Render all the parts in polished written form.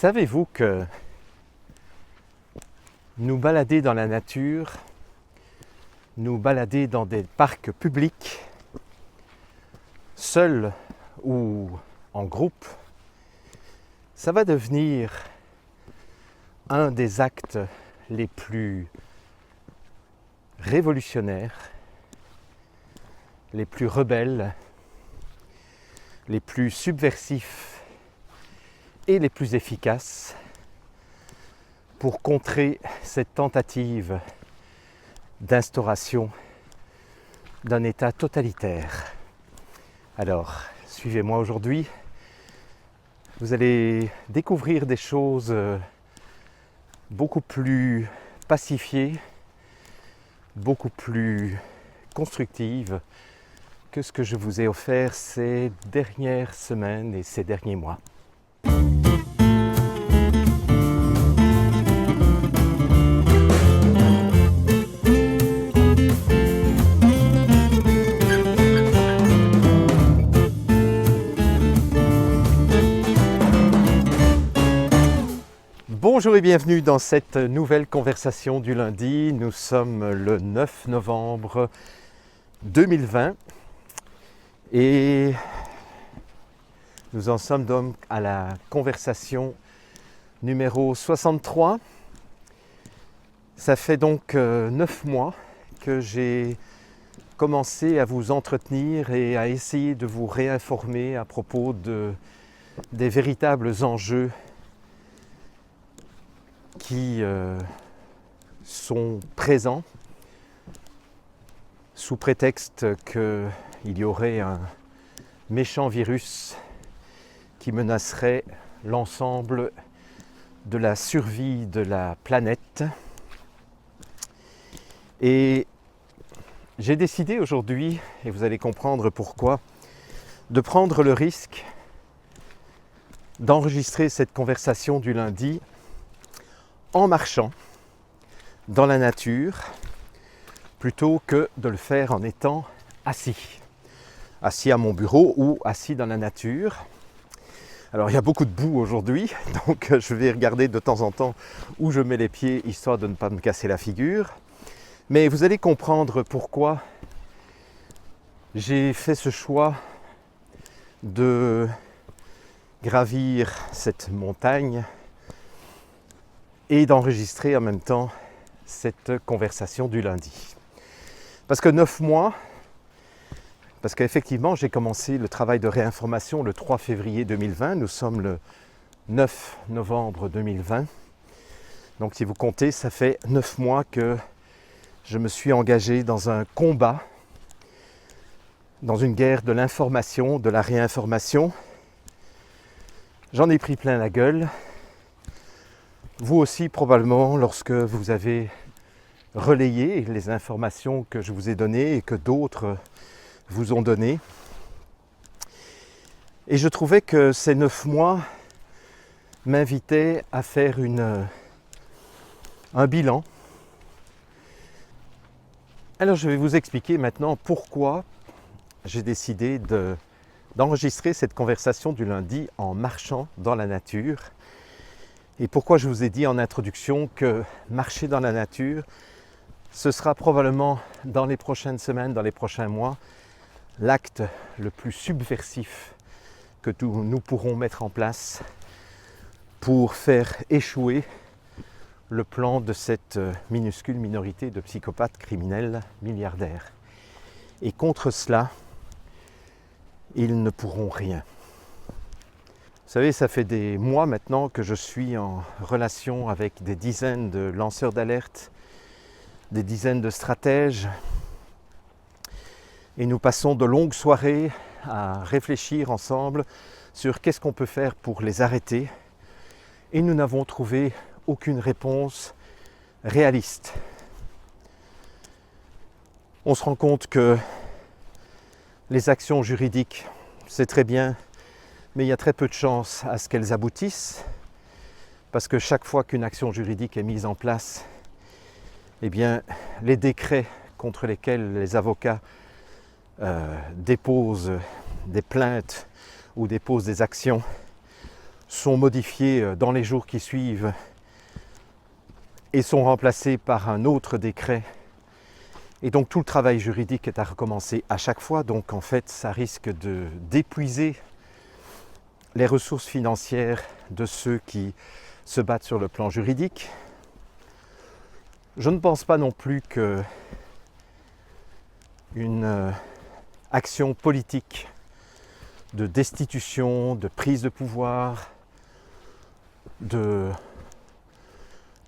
Savez-vous que nous balader dans la nature, nous balader dans des parcs publics, seuls ou en groupe, ça va devenir un des actes les plus révolutionnaires, les plus rebelles, les plus subversifs et les plus efficaces pour contrer cette tentative d'instauration d'un État totalitaire. Alors, suivez-moi aujourd'hui. Vous allez découvrir des choses beaucoup plus pacifiées, beaucoup plus constructives que ce que je vous ai offert ces dernières semaines et ces derniers mois. Bonjour et bienvenue dans cette nouvelle conversation du lundi. Nous sommes le 9 novembre 2020 et nous en sommes donc à la conversation numéro 63. Ça fait donc 9 mois que j'ai commencé à vous entretenir et à essayer de vous réinformer à propos des véritables enjeux qui sont présents sous prétexte qu'il y aurait un méchant virus qui menacerait l'ensemble de la survie de la planète. Et j'ai décidé aujourd'hui, et vous allez comprendre pourquoi, de prendre le risque d'enregistrer cette conversation du lundi en marchant dans la nature plutôt que de le faire en étant assis à mon bureau ou assis dans la nature. Alors il y a beaucoup de boue aujourd'hui, donc je vais regarder de temps en temps où je mets les pieds histoire de ne pas me casser la figure. Mais vous allez comprendre pourquoi j'ai fait ce choix de gravir cette montagne et d'enregistrer en même temps cette conversation du lundi. Parce que 9 mois, parce qu'effectivement j'ai commencé le travail de réinformation le 3 février 2020, nous sommes le 9 novembre 2020, donc si vous comptez, ça fait 9 mois que je me suis engagé dans un combat, dans une guerre de l'information, de la réinformation. J'en ai pris plein la gueule. Vous aussi probablement lorsque vous avez relayé les informations que je vous ai données et que d'autres vous ont données. Et je trouvais que ces 9 mois m'invitaient à faire un bilan. Alors je vais vous expliquer maintenant pourquoi j'ai décidé d'enregistrer cette conversation du lundi en marchant dans la nature. Et pourquoi je vous ai dit en introduction que marcher dans la nature, ce sera probablement dans les prochaines semaines, dans les prochains mois, l'acte le plus subversif que nous pourrons mettre en place pour faire échouer le plan de cette minuscule minorité de psychopathes criminels milliardaires. Et contre cela, ils ne pourront rien. Vous savez, ça fait des mois maintenant que je suis en relation avec des dizaines de lanceurs d'alerte, des dizaines de stratèges, et nous passons de longues soirées à réfléchir ensemble sur qu'est-ce qu'on peut faire pour les arrêter, et nous n'avons trouvé aucune réponse réaliste. On se rend compte que les actions juridiques, c'est très bien, mais il y a très peu de chances à ce qu'elles aboutissent, parce que chaque fois qu'une action juridique est mise en place, eh bien, les décrets contre lesquels les avocats déposent des plaintes ou déposent des actions sont modifiés dans les jours qui suivent et sont remplacés par un autre décret. Et donc tout le travail juridique est à recommencer à chaque fois. Donc en fait, ça risque d'épuiser les ressources financières de ceux qui se battent sur le plan juridique. Je ne pense pas non plus que une action politique de destitution, de prise de pouvoir, de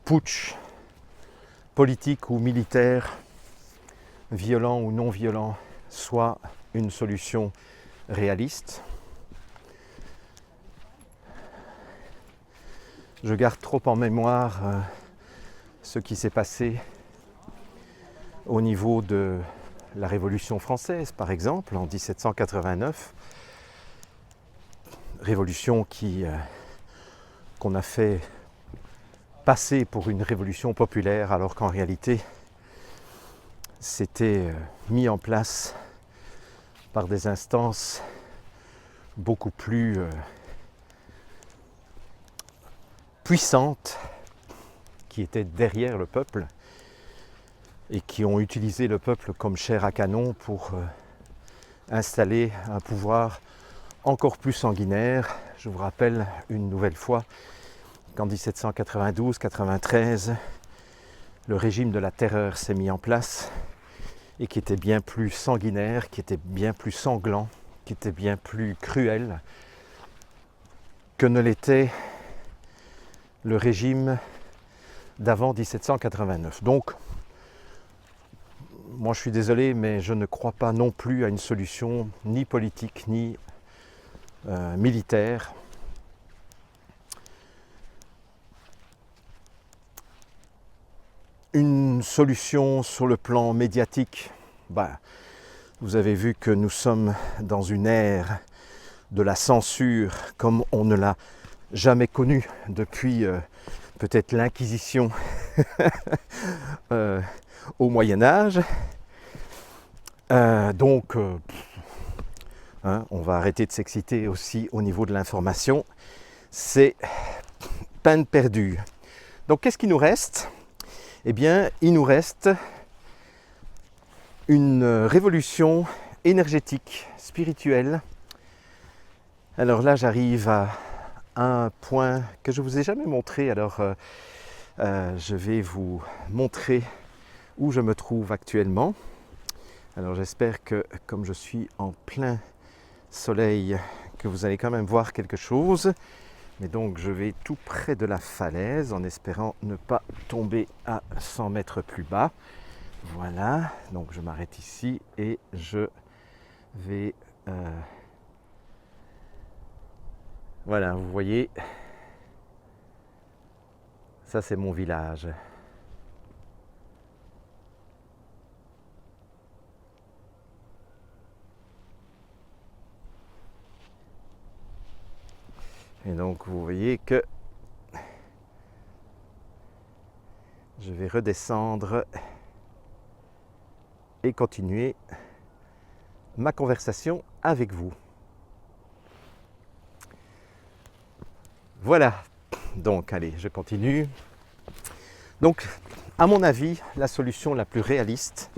putsch politique ou militaire, violent ou non violent, soit une solution réaliste. Je garde trop en mémoire ce qui s'est passé au niveau de la Révolution française, par exemple, en 1789. Révolution qu'on a fait passer pour une révolution populaire, alors qu'en réalité, c'était mis en place par des instances beaucoup plus puissantes qui étaient derrière le peuple et qui ont utilisé le peuple comme chair à canon pour installer un pouvoir encore plus sanguinaire. Je vous rappelle une nouvelle fois qu'en 1792-93, le régime de la terreur s'est mis en place et qui était bien plus sanguinaire, qui était bien plus sanglant, qui était bien plus cruel que ne l'était le régime d'avant 1789. Donc, moi je suis désolé, mais je ne crois pas non plus à une solution ni politique ni militaire. Une solution sur le plan médiatique, vous avez vu que nous sommes dans une ère de la censure comme on ne l'a jamais connue depuis peut-être l'Inquisition au Moyen-Âge. On va arrêter de s'exciter aussi au niveau de l'information. C'est peine perdue. Donc qu'est-ce qui nous reste ? Eh bien, il nous reste une révolution énergétique, spirituelle. Alors là, j'arrive à un point que je ne vous ai jamais montré. Alors, je vais vous montrer où je me trouve actuellement. Alors, j'espère que, comme je suis en plein soleil, que vous allez quand même voir quelque chose. Mais donc je vais tout près de la falaise en espérant ne pas tomber à 100 mètres plus bas. Voilà, donc je m'arrête ici et je vais... Voilà, vous voyez, ça c'est mon village. Et donc vous voyez que je vais redescendre et continuer ma conversation avec vous. Voilà, donc allez, je continue. Donc, à mon avis, la solution la plus réaliste,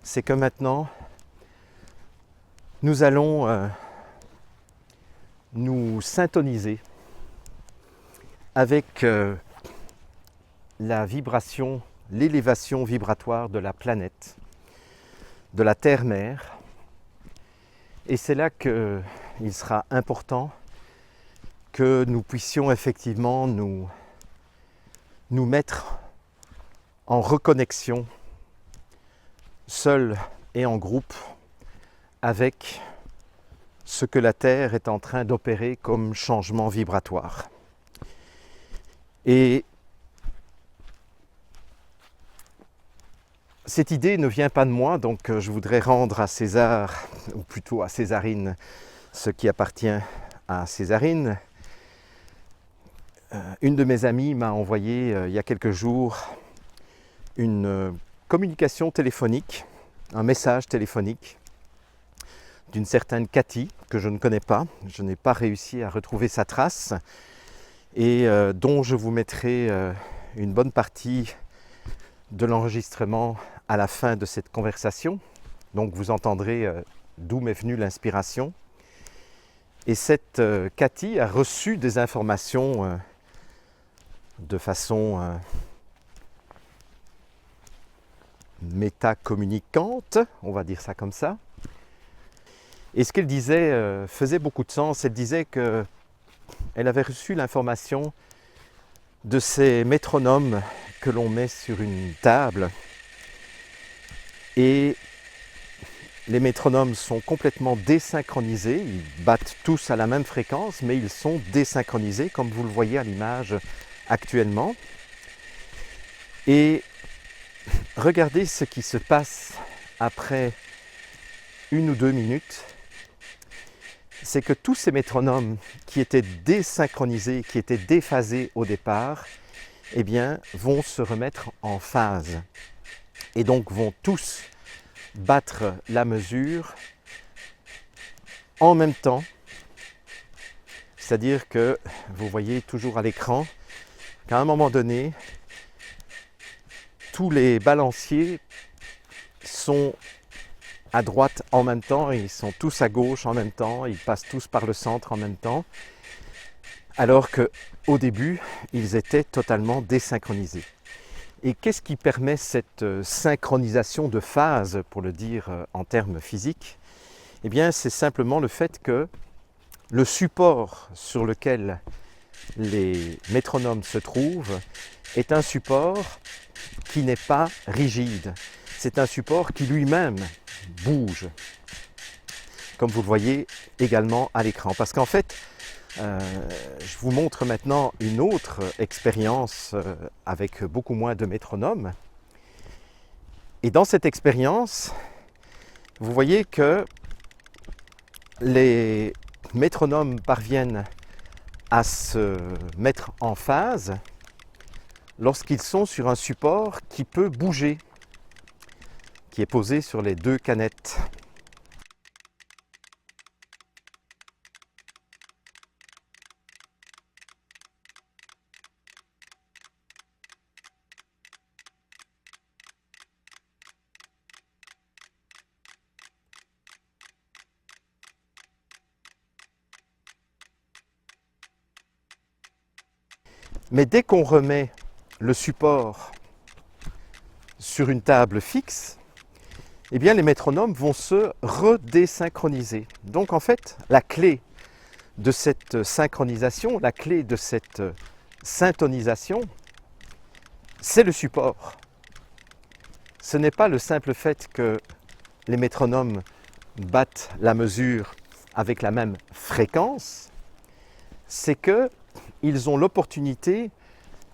c'est que maintenant, nous allons nous syntoniser avec la vibration, l'élévation vibratoire de la planète, de la Terre-Mère. Et c'est là qu'il sera important que nous puissions effectivement nous mettre en reconnexion, seuls et en groupe, avec ce que la Terre est en train d'opérer comme changement vibratoire. Et cette idée ne vient pas de moi, donc je voudrais rendre à César, ou plutôt à Césarine, ce qui appartient à Césarine. Une de mes amies m'a envoyé il y a quelques jours une communication téléphonique, un message téléphonique d'une certaine Cathy, que je ne connais pas. Je n'ai pas réussi à retrouver sa trace et dont je vous mettrai une bonne partie de l'enregistrement à la fin de cette conversation. Donc vous entendrez d'où m'est venue l'inspiration. Et cette Cathy a reçu des informations de façon métacommunicante, on va dire ça comme ça. Et ce qu'elle disait faisait beaucoup de sens. Elle disait qu'elle avait reçu l'information de ces métronomes que l'on met sur une table. Et les métronomes sont complètement désynchronisés. Ils battent tous à la même fréquence, mais ils sont désynchronisés, comme vous le voyez à l'image actuellement. Et regardez ce qui se passe après 1 ou 2 minutes. C'est que tous ces métronomes qui étaient désynchronisés, qui étaient déphasés au départ, eh bien, vont se remettre en phase. Et donc vont tous battre la mesure en même temps. C'est-à-dire que vous voyez toujours à l'écran qu'à un moment donné, tous les balanciers sont à droite en même temps, et ils sont tous à gauche en même temps, ils passent tous par le centre en même temps, alors qu'au début, ils étaient totalement désynchronisés. Et qu'est-ce qui permet cette synchronisation de phase, pour le dire en termes physiques? Eh bien, c'est simplement le fait que le support sur lequel les métronomes se trouvent est un support qui n'est pas rigide. C'est un support qui lui-même bouge, comme vous le voyez également à l'écran. Parce qu'en fait, je vous montre maintenant une autre expérience avec beaucoup moins de métronomes. Et dans cette expérience, vous voyez que les métronomes parviennent à se mettre en phase lorsqu'ils sont sur un support qui peut bouger, qui est posé sur les 2 canettes. Mais dès qu'on remet le support sur une table fixe, eh bien les métronomes vont se redésynchroniser. Donc en fait, la clé de cette synchronisation, la clé de cette syntonisation, c'est le support. Ce n'est pas le simple fait que les métronomes battent la mesure avec la même fréquence, c'est qu'ils ont l'opportunité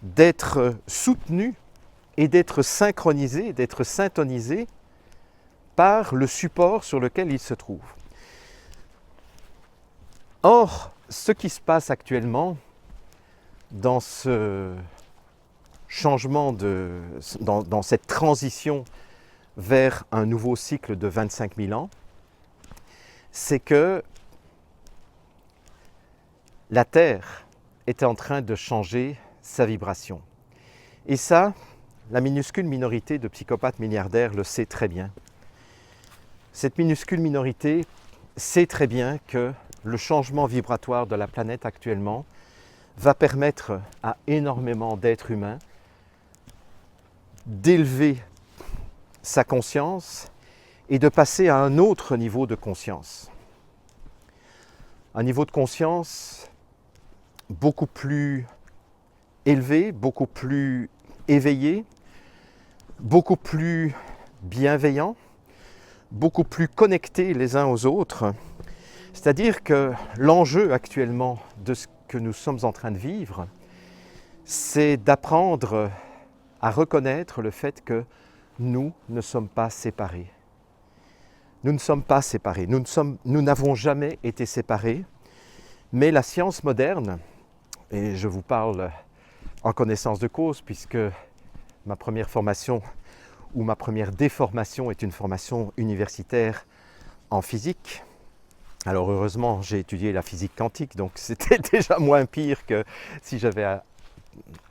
d'être soutenus et d'être synchronisés, d'être syntonisés par le support sur lequel ils se trouvent. Or, ce qui se passe actuellement dans ce changement, dans cette transition vers un nouveau cycle de 25 000 ans, c'est que la Terre est en train de changer sa vibration. Et ça, la minuscule minorité de psychopathes milliardaires le sait très bien. Cette minuscule minorité sait très bien que le changement vibratoire de la planète actuellement va permettre à énormément d'êtres humains d'élever sa conscience et de passer à un autre niveau de conscience. Un niveau de conscience beaucoup plus élevé, beaucoup plus éveillé, beaucoup plus bienveillant, beaucoup plus connectés les uns aux autres. C'est-à-dire que l'enjeu actuellement de ce que nous sommes en train de vivre, c'est d'apprendre à reconnaître le fait que nous ne sommes pas séparés. Nous ne sommes pas séparés, nous n'avons jamais été séparés, mais la science moderne, et je vous parle en connaissance de cause puisque ma première formation ou ma première déformation est une formation universitaire en physique, Alors heureusement, j'ai étudié la physique quantique, donc c'était déjà moins pire que si j'avais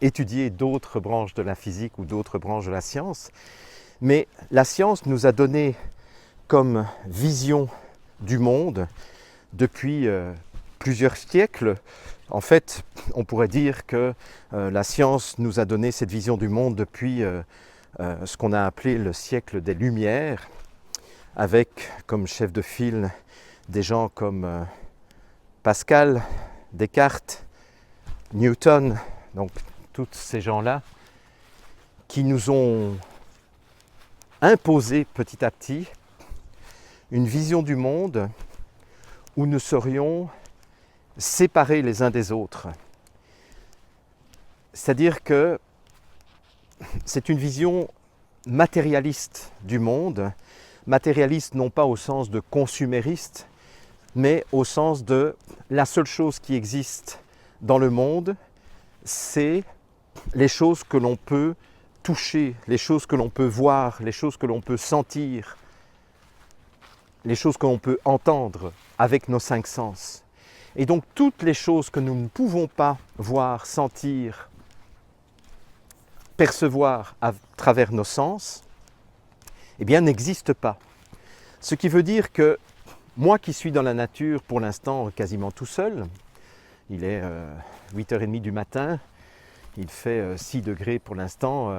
étudié d'autres branches de la physique ou d'autres branches de la science. Mais la science nous a donné comme vision du monde depuis plusieurs siècles. En fait, on pourrait dire que la science nous a donné cette vision du monde depuis ce qu'on a appelé le siècle des Lumières, avec comme chef de file des gens comme Pascal, Descartes, Newton, donc tous ces gens-là qui nous ont imposé petit à petit une vision du monde où nous serions séparés les uns des autres. C'est-à-dire que c'est une vision matérialiste du monde, matérialiste non pas au sens de consumériste, mais au sens de la seule chose qui existe dans le monde, c'est les choses que l'on peut toucher, les choses que l'on peut voir, les choses que l'on peut sentir, les choses que l'on peut entendre avec nos 5 sens. Et donc toutes les choses que nous ne pouvons pas voir, sentir, percevoir à travers nos sens, eh bien n'existent pas. Ce qui veut dire que moi qui suis dans la nature pour l'instant quasiment tout seul, il est 8h30 du matin, il fait 6 degrés pour l'instant,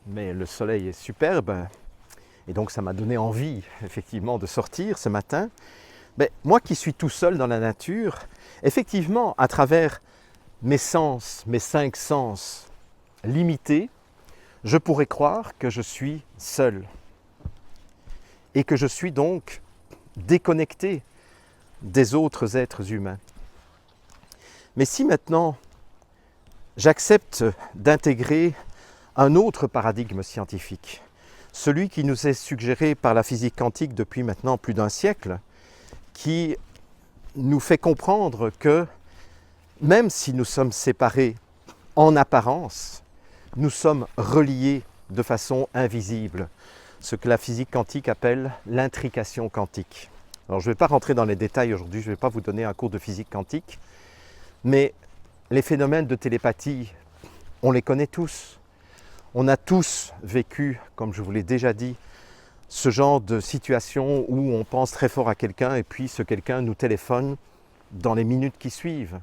mais le soleil est superbe, et donc ça m'a donné envie effectivement de sortir ce matin. Mais moi qui suis tout seul dans la nature, effectivement à travers mes sens, mes 5 sens limités, je pourrais croire que je suis seul et que je suis donc déconnecté des autres êtres humains. Mais si maintenant j'accepte d'intégrer un autre paradigme scientifique, celui qui nous est suggéré par la physique quantique depuis maintenant plus d'un siècle, qui nous fait comprendre que même si nous sommes séparés en apparence, nous sommes reliés de façon invisible, ce que la physique quantique appelle l'intrication quantique. Alors je ne vais pas rentrer dans les détails aujourd'hui, je ne vais pas vous donner un cours de physique quantique, mais les phénomènes de télépathie, on les connaît tous. On a tous vécu, comme je vous l'ai déjà dit, ce genre de situation où on pense très fort à quelqu'un et puis ce quelqu'un nous téléphone dans les minutes qui suivent.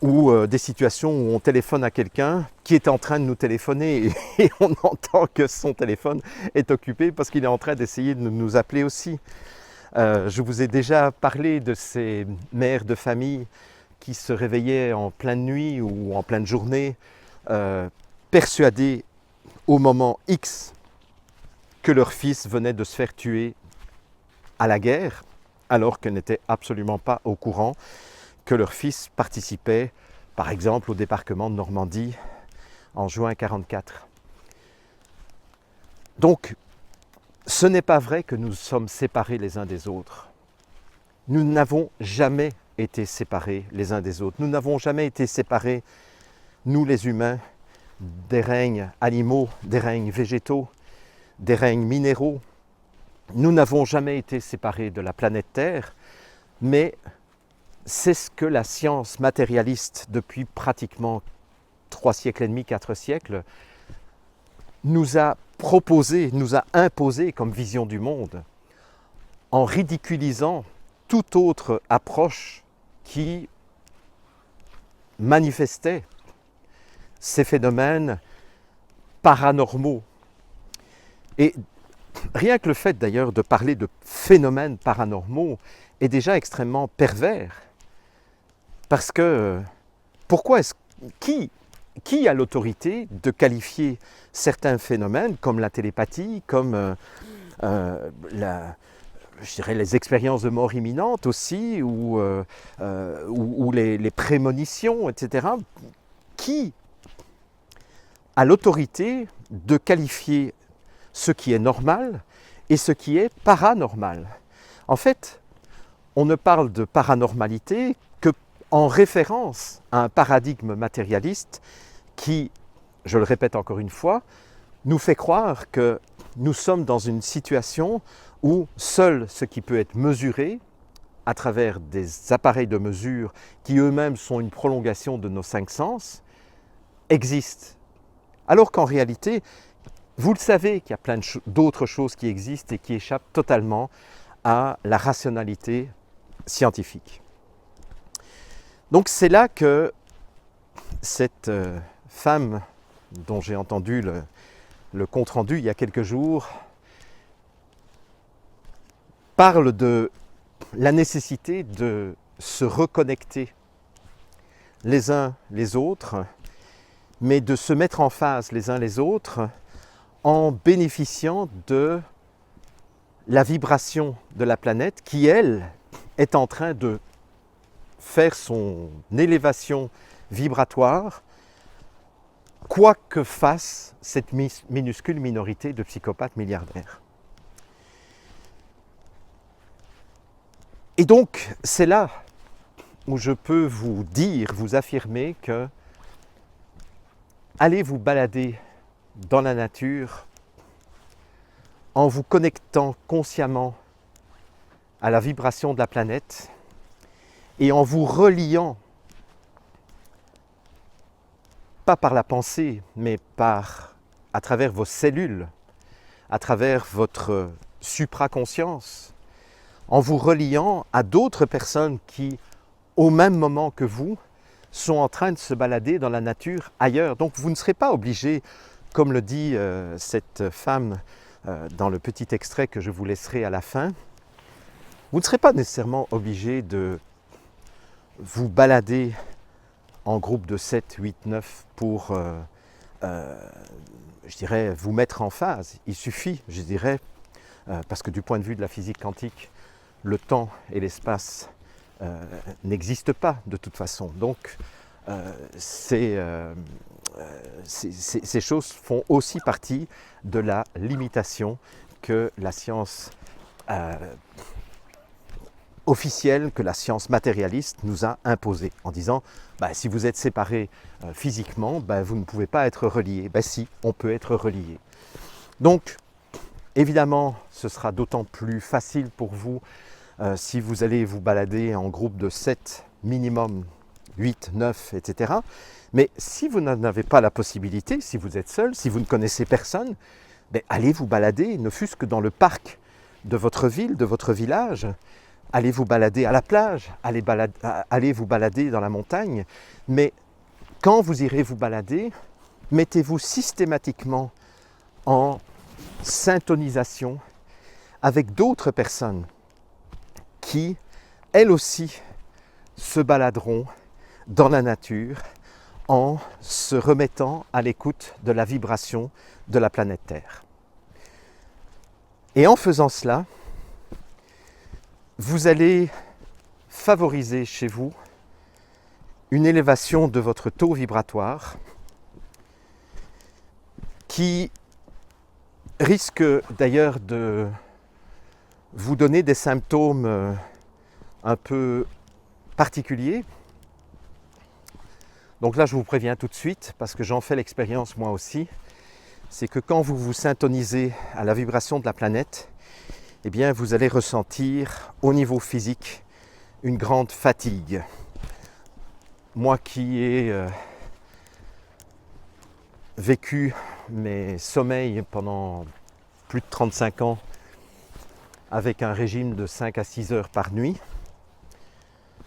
Ou des situations où on téléphone à quelqu'un qui est en train de nous téléphoner et on entend que son téléphone est occupé parce qu'il est en train d'essayer de nous appeler aussi. Je vous ai déjà parlé de ces mères de famille qui se réveillaient en pleine nuit ou en pleine journée, persuadées au moment X que leur fils venait de se faire tuer à la guerre, alors qu'elles n'étaient absolument pas au courant que leur fils participait, par exemple, au débarquement de Normandie en juin 1944. Donc, ce n'est pas vrai que nous sommes séparés les uns des autres. Nous n'avons jamais été séparés les uns des autres. Nous n'avons jamais été séparés, nous les humains, des règnes animaux, des règnes végétaux, des règnes minéraux. Nous n'avons jamais été séparés de la planète Terre, mais c'est ce que la science matérialiste, depuis pratiquement 3 siècles et demi, 4 siècles, nous a proposé, nous a imposé comme vision du monde, en ridiculisant toute autre approche qui manifestait ces phénomènes paranormaux. Et rien que le fait d'ailleurs de parler de phénomènes paranormaux est déjà extrêmement pervers. Parce que qui a l'autorité de qualifier certains phénomènes comme la télépathie, comme je dirais les expériences de mort imminente aussi, ou les prémonitions, etc. Qui a l'autorité de qualifier ce qui est normal et ce qui est paranormal? En fait, on ne parle de paranormalité qu'en référence à un paradigme matérialiste qui, je le répète encore une fois, nous fait croire que nous sommes dans une situation où seul ce qui peut être mesuré, à travers des appareils de mesure qui eux-mêmes sont une prolongation de nos 5 sens, existent. Alors qu'en réalité, vous le savez qu'il y a plein d'autres choses qui existent et qui échappent totalement à la rationalité scientifique. Donc c'est là que cette femme dont j'ai entendu le compte-rendu il y a quelques jours parle de la nécessité de se reconnecter les uns les autres, mais de se mettre en phase les uns les autres en bénéficiant de la vibration de la planète qui, elle, est en train de faire son élévation vibratoire, quoi que fasse cette minuscule minorité de psychopathes milliardaires. Et donc, c'est là où je peux vous dire, vous affirmer que allez vous balader dans la nature en vous connectant consciemment à la vibration de la planète et en vous reliant, pas par la pensée, mais à travers vos cellules, à travers votre supraconscience, en vous reliant à d'autres personnes qui, au même moment que vous, sont en train de se balader dans la nature ailleurs. Donc vous ne serez pas obligé, comme le dit cette femme dans le petit extrait que je vous laisserai à la fin, vous ne serez pas nécessairement obligé de vous balader en groupe de 7, 8, 9 pour, je dirais, vous mettre en phase. Il suffit, je dirais, parce que du point de vue de la physique quantique, le temps et l'espace n'existent pas de toute façon. Donc, ces choses font aussi partie de la limitation que la science officielle, que la science matérialiste nous a imposée, en disant si vous êtes séparés physiquement, vous ne pouvez pas être reliés. Si, on peut être reliés. Donc, évidemment, ce sera d'autant plus facile pour vous si vous allez vous balader en groupe de 7 minimum, 8, 9, etc. Mais si vous n'en avez pas la possibilité, si vous êtes seul, si vous ne connaissez personne, allez vous balader, ne fût-ce que dans le parc de votre ville, de votre village. Allez vous balader à la plage, allez vous balader dans la montagne. Mais quand vous irez vous balader, mettez-vous systématiquement en syntonisation avec d'autres personnes qui, elles aussi, se baladeront dans la nature en se remettant à l'écoute de la vibration de la planète Terre. Et en faisant cela, vous allez favoriser chez vous une élévation de votre taux vibratoire qui risque d'ailleurs de vous donner des symptômes un peu particuliers. Donc là, je vous préviens tout de suite, parce que j'en fais l'expérience moi aussi, c'est que quand vous vous syntonisez à la vibration de la planète, eh bien, vous allez ressentir au niveau physique une grande fatigue. Moi qui ai vécu mes sommeils pendant plus de 35 ans avec un régime de 5 à 6 heures par nuit,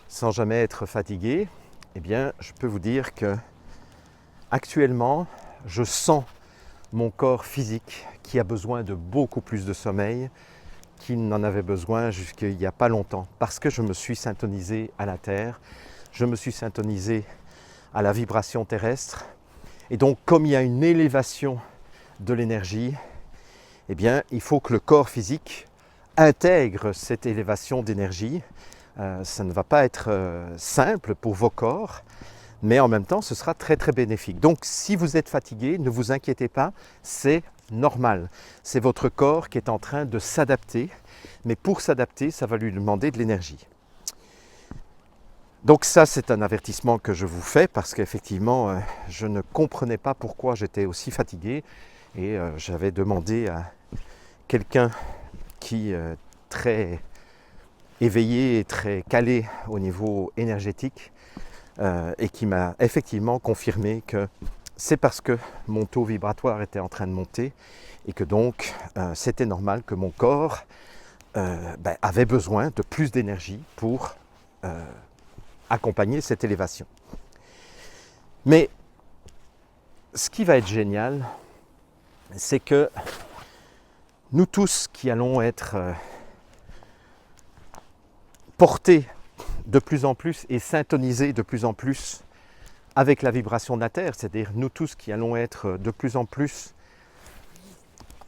sans jamais être fatigué, eh bien, je peux vous dire que actuellement, je sens mon corps physique qui a besoin de beaucoup plus de sommeil qu'il n'en avait besoin jusqu'il n'y a pas longtemps, parce que je me suis syntonisé à la Terre, je me suis syntonisé à la vibration terrestre, et donc comme il y a une élévation de l'énergie, eh bien, il faut que le corps physique intègre cette élévation d'énergie. Ça ne va pas être simple pour vos corps, mais en même temps, ce sera très très bénéfique. Donc, si vous êtes fatigué, ne vous inquiétez pas, c'est normal. C'est votre corps qui est en train de s'adapter, mais pour s'adapter, ça va lui demander de l'énergie. Donc ça, c'est un avertissement que je vous fais parce qu'effectivement, je ne comprenais pas pourquoi j'étais aussi fatigué et j'avais demandé à quelqu'un qui est très éveillé et très calé au niveau énergétique et qui m'a effectivement confirmé que c'est parce que mon taux vibratoire était en train de monter et que donc c'était normal que mon corps avait besoin de plus d'énergie pour accompagner cette élévation. Mais ce qui va être génial, c'est que nous tous qui allons être portés de plus en plus et syntonisés de plus en plus avec la vibration de la Terre, c'est-à-dire nous tous qui allons être de plus en plus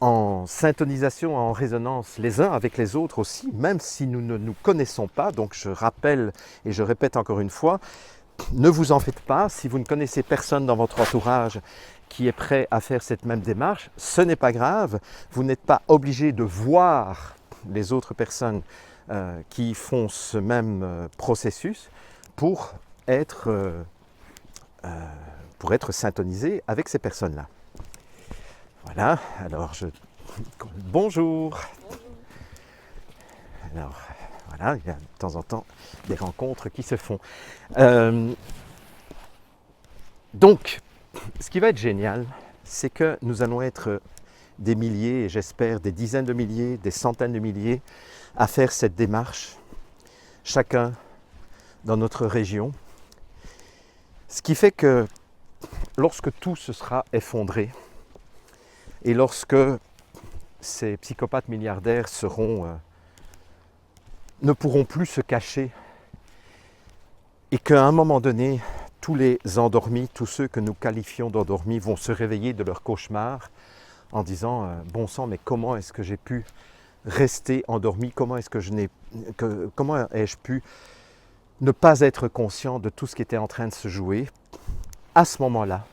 en syntonisation, en résonance les uns avec les autres aussi, même si nous ne nous connaissons pas. Donc je rappelle et je répète encore une fois, ne vous en faites pas, si vous ne connaissez personne dans votre entourage qui est prêt à faire cette même démarche, ce n'est pas grave, vous n'êtes pas obligé de voir les autres personnes qui font ce même processus pour être syntonisé avec ces personnes-là. Voilà, alors bonjour. Alors voilà, il y a de temps en temps des rencontres qui se font. Donc, ce qui va être génial, c'est que nous allons être des milliers, et j'espère des dizaines de milliers, des centaines de milliers, à faire cette démarche, chacun dans notre région. Ce qui fait que lorsque tout se sera effondré, et lorsque ces psychopathes milliardaires ne pourront plus se cacher, et qu'à un moment donné, tous les endormis, tous ceux que nous qualifions d'endormis vont se réveiller de leur cauchemar en disant bon sang, mais comment est-ce que j'ai pu rester endormi, comment ai-je pu ne pas être conscient de tout ce qui était en train de se jouer. À ce moment-là,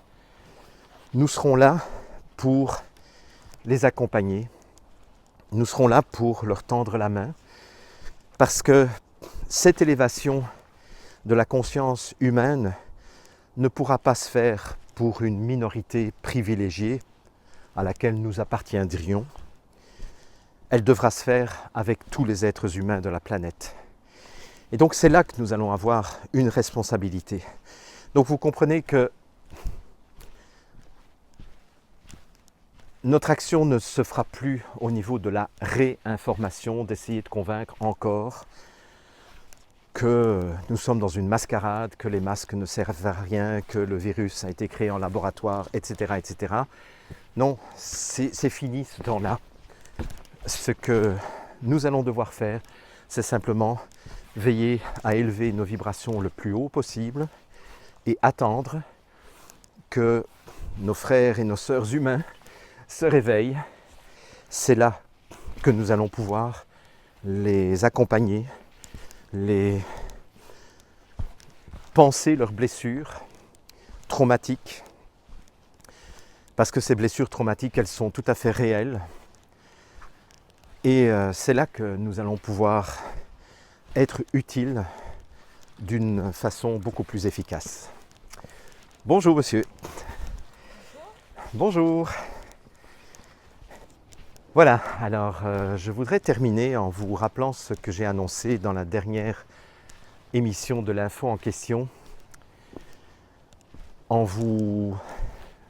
nous serons là pour les accompagner, nous serons là pour leur tendre la main, parce que cette élévation de la conscience humaine ne pourra pas se faire pour une minorité privilégiée à laquelle nous appartiendrions. Elle devra se faire avec tous les êtres humains de la planète. Et donc c'est là que nous allons avoir une responsabilité. Donc vous comprenez que notre action ne se fera plus au niveau de la réinformation, d'essayer de convaincre encore que nous sommes dans une mascarade, que les masques ne servent à rien, que le virus a été créé en laboratoire, etc. etc. Non, c'est fini ce temps-là. Ce que nous allons devoir faire, c'est simplement veiller à élever nos vibrations le plus haut possible et attendre que nos frères et nos sœurs humains se réveillent. C'est là que nous allons pouvoir les accompagner, les penser leurs blessures traumatiques, parce que ces blessures traumatiques, elles sont tout à fait réelles. Et c'est là que nous allons pouvoir être utiles d'une façon beaucoup plus efficace. Bonjour monsieur. Bonjour. Voilà, alors je voudrais terminer en vous rappelant ce que j'ai annoncé dans la dernière émission de l'info en question, en vous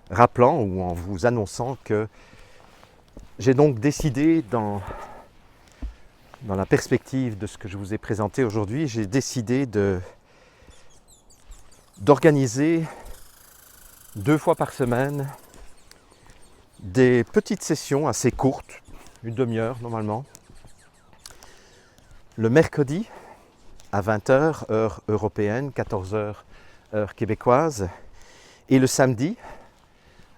rappelant ou en vous annonçant que j'ai donc décidé dans la perspective de ce que je vous ai présenté aujourd'hui, j'ai décidé d'organiser 2 fois par semaine des petites sessions assez courtes, une demi-heure normalement, le mercredi à 20h, heure européenne, 14h, heure québécoise, et le samedi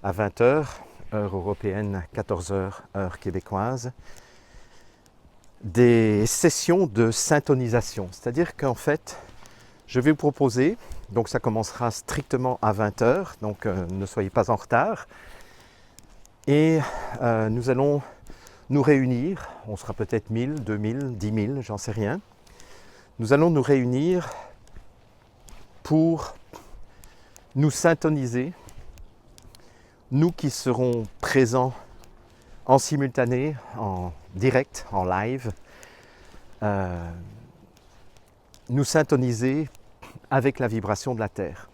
à 20h, heure européenne, 14h, heure québécoise, des sessions de syntonisation. C'est-à-dire qu'en fait, je vais vous proposer, donc ça commencera strictement à 20h, donc ne soyez pas en retard, et nous allons nous réunir, on sera peut-être 1000, 2000, 10 000, j'en sais rien. Nous allons nous réunir pour nous syntoniser, nous qui serons présents en simultané, en direct, en live, nous syntoniser avec la vibration de la Terre.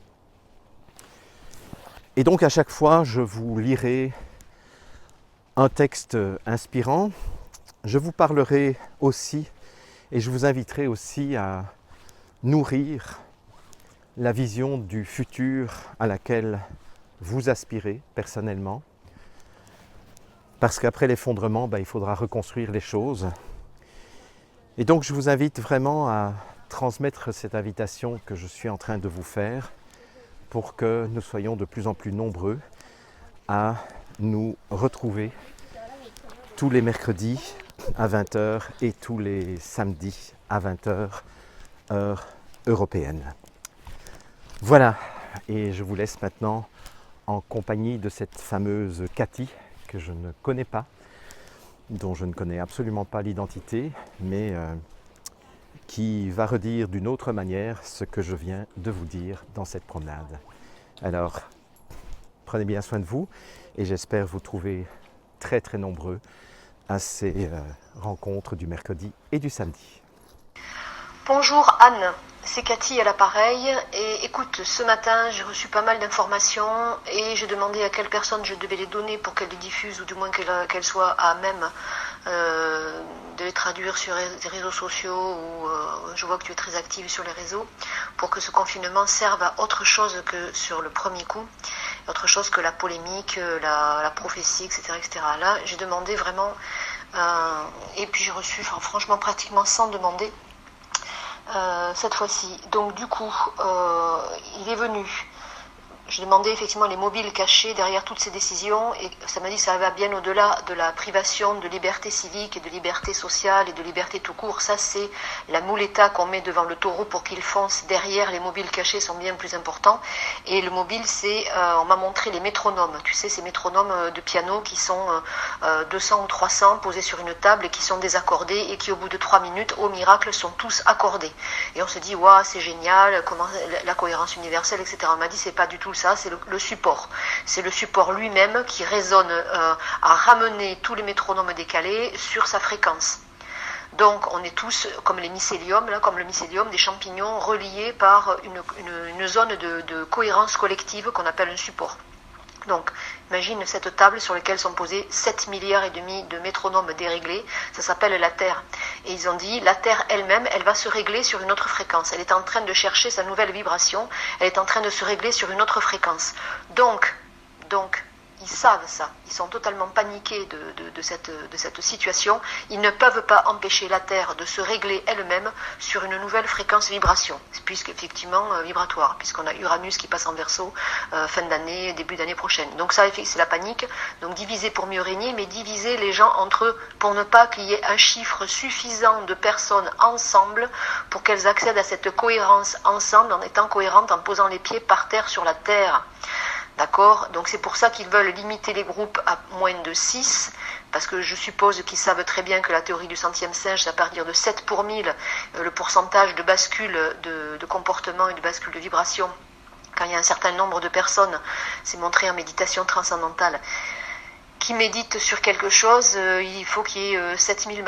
Et donc à chaque fois, je vous lirai un texte inspirant. Je vous parlerai aussi, et je vous inviterai aussi à nourrir la vision du futur à laquelle vous aspirez personnellement. Parce qu'après l'effondrement, il faudra reconstruire les choses. Et donc je vous invite vraiment à transmettre cette invitation que je suis en train de vous faire pour que nous soyons de plus en plus nombreux à nous retrouver tous les mercredis à 20h et tous les samedis à 20h, heure européenne. Voilà, et je vous laisse maintenant en compagnie de cette fameuse Cathy que je ne connais pas, dont je ne connais absolument pas l'identité, mais qui va redire d'une autre manière ce que je viens de vous dire dans cette promenade. Alors, prenez bien soin de vous et j'espère vous trouver très très nombreux à ces rencontres du mercredi et du samedi. Bonjour Anne, c'est Cathy à l'appareil et écoute, ce matin j'ai reçu pas mal d'informations et j'ai demandé à quelle personne je devais les donner pour qu'elle les diffuse ou du moins qu'elle soit à même de les traduire sur les réseaux sociaux ou je vois que tu es très active sur les réseaux pour que ce confinement serve à autre chose que sur le premier coup, autre chose que la polémique, la prophétie, etc., etc. Là j'ai demandé vraiment et puis j'ai reçu franchement pratiquement sans demander cette fois-ci. Donc du coup, il est venu. J'ai demandé effectivement les mobiles cachés derrière toutes ces décisions et ça m'a dit que ça va bien au-delà de la privation de liberté civique et de liberté sociale et de liberté tout court. Ça, c'est la mouletta qu'on met devant le taureau pour qu'il fonce. Derrière, les mobiles cachés sont bien plus importants. Et le mobile, c'est, on m'a montré les métronomes. Tu sais, ces métronomes de piano qui sont 200 ou 300 posés sur une table et qui sont désaccordés et qui, au bout de 3 minutes, au miracle, sont tous accordés. Et on se dit, waouh, c'est génial, comment la cohérence universelle, etc. On m'a dit, c'est pas du tout ça, c'est le support. C'est le support lui-même qui résonne à ramener tous les métronomes décalés sur sa fréquence. Donc on est tous comme les mycéliums, là, comme le mycélium, des champignons reliés par une zone de cohérence collective qu'on appelle un support. Donc, imagine cette table sur laquelle sont posés 7 milliards et demi de métronomes déréglés, ça s'appelle la Terre. Et ils ont dit, la Terre elle-même, elle va se régler sur une autre fréquence. Elle est en train de chercher sa nouvelle vibration, elle est en train de se régler sur une autre fréquence. Donc, ils savent ça, ils sont totalement paniqués de cette situation, ils ne peuvent pas empêcher la Terre de se régler elle-même sur une nouvelle fréquence vibration, puisqu'effectivement vibratoire, puisqu'on a Uranus qui passe en Verseau fin d'année, début d'année prochaine. Donc ça, c'est la panique, donc diviser pour mieux régner, mais diviser les gens entre eux pour ne pas qu'il y ait un chiffre suffisant de personnes ensemble pour qu'elles accèdent à cette cohérence ensemble, en étant cohérentes, en posant les pieds par terre sur la Terre. D'accord ? Donc c'est pour ça qu'ils veulent limiter les groupes à moins de 6, parce que je suppose qu'ils savent très bien que la théorie du centième singe, c'est à partir de 7 pour 1000, le pourcentage de bascule de comportement et de bascule de vibration. Quand il y a un certain nombre de personnes, c'est montré en méditation transcendantale, qui méditent sur quelque chose, il faut qu'il y ait 7000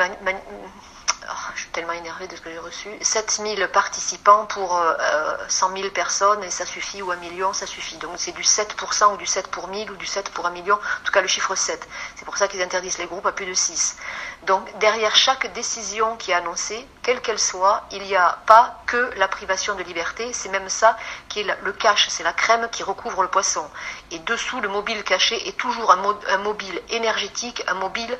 je suis tellement énervée de ce que j'ai reçu, 7000 participants pour 100 000 personnes et ça suffit, ou 1 million, ça suffit. Donc c'est du 7% ou du 7 pour 1000 ou du 7 pour 1 million, en tout cas le chiffre 7. C'est pour ça qu'ils interdisent les groupes à plus de 6. Donc derrière chaque décision qui est annoncée, quelle qu'elle soit, il n'y a pas que la privation de liberté, c'est même ça qui est le cache, c'est la crème qui recouvre le poisson. Et dessous, le mobile caché est toujours un mobile énergétique, un mobile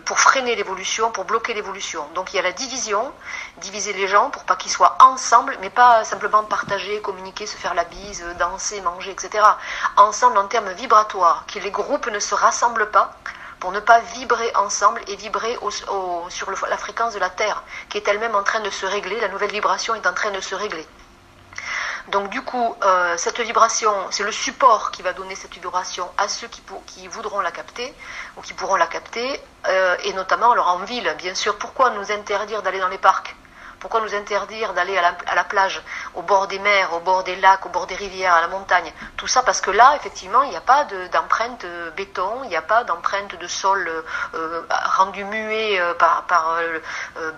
pour freiner l'évolution, pour bloquer l'évolution. Donc il y a la division, diviser les gens pour pas qu'ils soient ensemble, mais pas simplement partager, communiquer, se faire la bise, danser, manger, etc. Ensemble en termes vibratoires, que les groupes ne se rassemblent pas pour ne pas vibrer ensemble et vibrer sur la fréquence de la Terre, qui est elle-même en train de se régler, la nouvelle vibration est en train de se régler. Donc du coup, cette vibration, c'est le support qui va donner cette vibration à ceux qui voudront la capter, ou qui pourront la capter, et notamment alors en ville, bien sûr. Pourquoi nous interdire d'aller dans les parcs ? Pourquoi nous interdire d'aller à la plage ? au bord des mers, au bord des lacs, au bord des rivières, à la montagne. Tout ça parce que là, effectivement, il n'y a pas d'empreinte béton, il n'y a pas d'empreinte de sol rendu muet par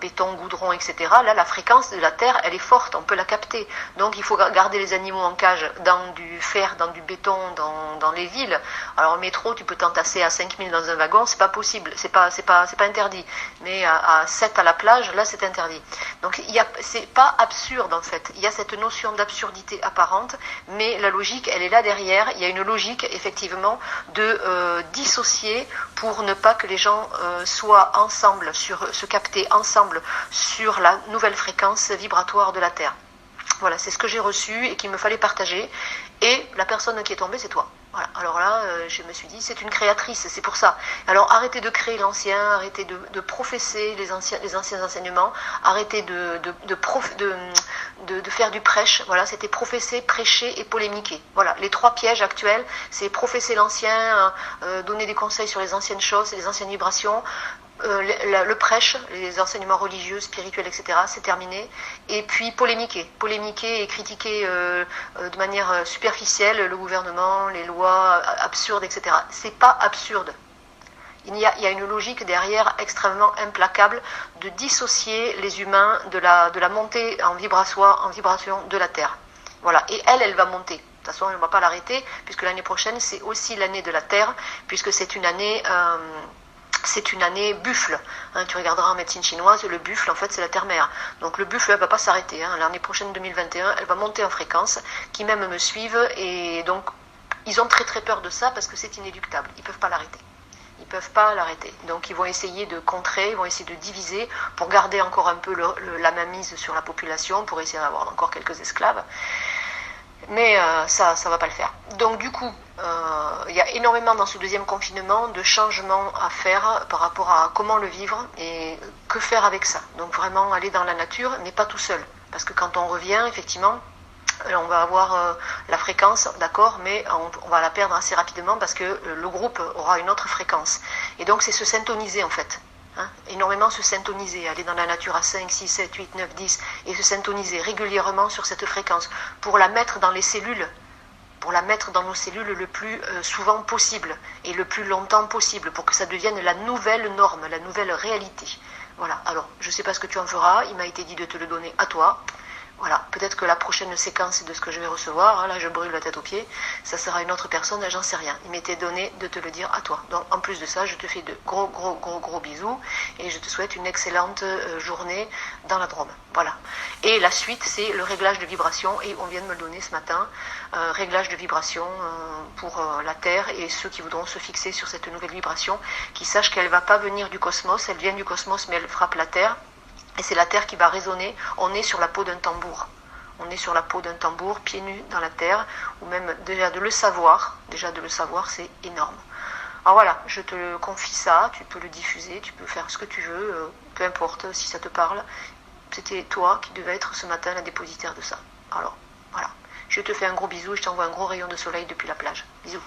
béton, goudron, etc. Là, la fréquence de la Terre, elle est forte, on peut la capter. Donc il faut garder les animaux en cage dans du fer, dans du béton, dans les villes. Alors au métro, tu peux t'entasser à 5000 dans un wagon, c'est pas possible, c'est pas interdit. Mais à 7 à la plage, là c'est interdit. Donc c'est pas absurde en fait. Il y a cette notion d'absurdité apparente, mais la logique, elle est là derrière. Il y a une logique effectivement de dissocier pour ne pas que les gens soient ensemble, se capter ensemble sur la nouvelle fréquence vibratoire de la Terre. Voilà, c'est ce que j'ai reçu et qu'il me fallait partager. Et la personne qui est tombée, c'est toi. Voilà. Alors là, je me suis dit, c'est une créatrice, c'est pour ça. Alors arrêtez de créer l'ancien, arrêtez de professer les anciens enseignements, arrêtez de faire du prêche. Voilà, c'était professer, prêcher et polémiquer. Voilà, les 3 pièges actuels, c'est professer l'ancien, donner des conseils sur les anciennes choses, les anciennes vibrations. Le prêche, les enseignements religieux, spirituels, etc., c'est terminé. Et puis polémiquer et critiquer de manière superficielle le gouvernement, les lois absurdes, etc. C'est pas absurde. Il y a une logique derrière extrêmement implacable de dissocier les humains de la montée en vibration de la Terre. Voilà. Et elle va monter. De toute façon, on ne va pas l'arrêter, puisque l'année prochaine, c'est aussi l'année de la Terre, puisque c'est une année buffle. Tu regarderas en médecine chinoise, le buffle, en fait, c'est la terre-mère. Donc le buffle, elle ne va pas s'arrêter. L'année prochaine, 2021, elle va monter en fréquence, qui même me suivent. Et donc, ils ont très très peur de ça parce que c'est inéluctable. Ils ne peuvent pas l'arrêter. Ils ne peuvent pas l'arrêter. Donc, ils vont essayer de contrer, ils vont essayer de diviser pour garder encore un peu la mainmise sur la population, pour essayer d'avoir encore quelques esclaves. Mais ça ne va pas le faire. Donc du coup, il y a énormément dans ce deuxième confinement de changements à faire par rapport à comment le vivre et que faire avec ça. Donc vraiment aller dans la nature, mais pas tout seul. Parce que quand on revient, effectivement, on va avoir la fréquence, d'accord, mais on va la perdre assez rapidement parce que le groupe aura une autre fréquence. Et donc c'est se syntoniser en fait. Énormément se syntoniser, aller dans la nature à 5, 6, 7, 8, 9, 10 et se syntoniser régulièrement sur cette fréquence pour la mettre dans les cellules, pour la mettre dans nos cellules le plus souvent possible et le plus longtemps possible pour que ça devienne la nouvelle norme, la nouvelle réalité. Voilà, alors je ne sais pas ce que tu en feras, il m'a été dit de te le donner à toi. Voilà, peut-être que la prochaine séquence de ce que je vais recevoir, là je brûle la tête aux pieds, ça sera une autre personne, j'en sais rien. Il m'était donné de te le dire à toi. Donc en plus de ça, je te fais de gros bisous et je te souhaite une excellente journée dans la Drôme. Voilà. Et la suite, c'est le réglage de vibration et on vient de me le donner ce matin, réglage de vibration pour la Terre et ceux qui voudront se fixer sur cette nouvelle vibration, qui sachent qu'elle ne va pas venir du cosmos, elle vient du cosmos mais elle frappe la Terre. Et c'est la terre qui va résonner. On est sur la peau d'un tambour. On est sur la peau d'un tambour, pieds nus dans la terre, ou même déjà de le savoir, c'est énorme. Alors voilà, je te confie ça, tu peux le diffuser, tu peux faire ce que tu veux, peu importe si ça te parle. C'était toi qui devais être ce matin la dépositaire de ça. Alors voilà, je te fais un gros bisou et je t'envoie un gros rayon de soleil depuis la plage. Bisous.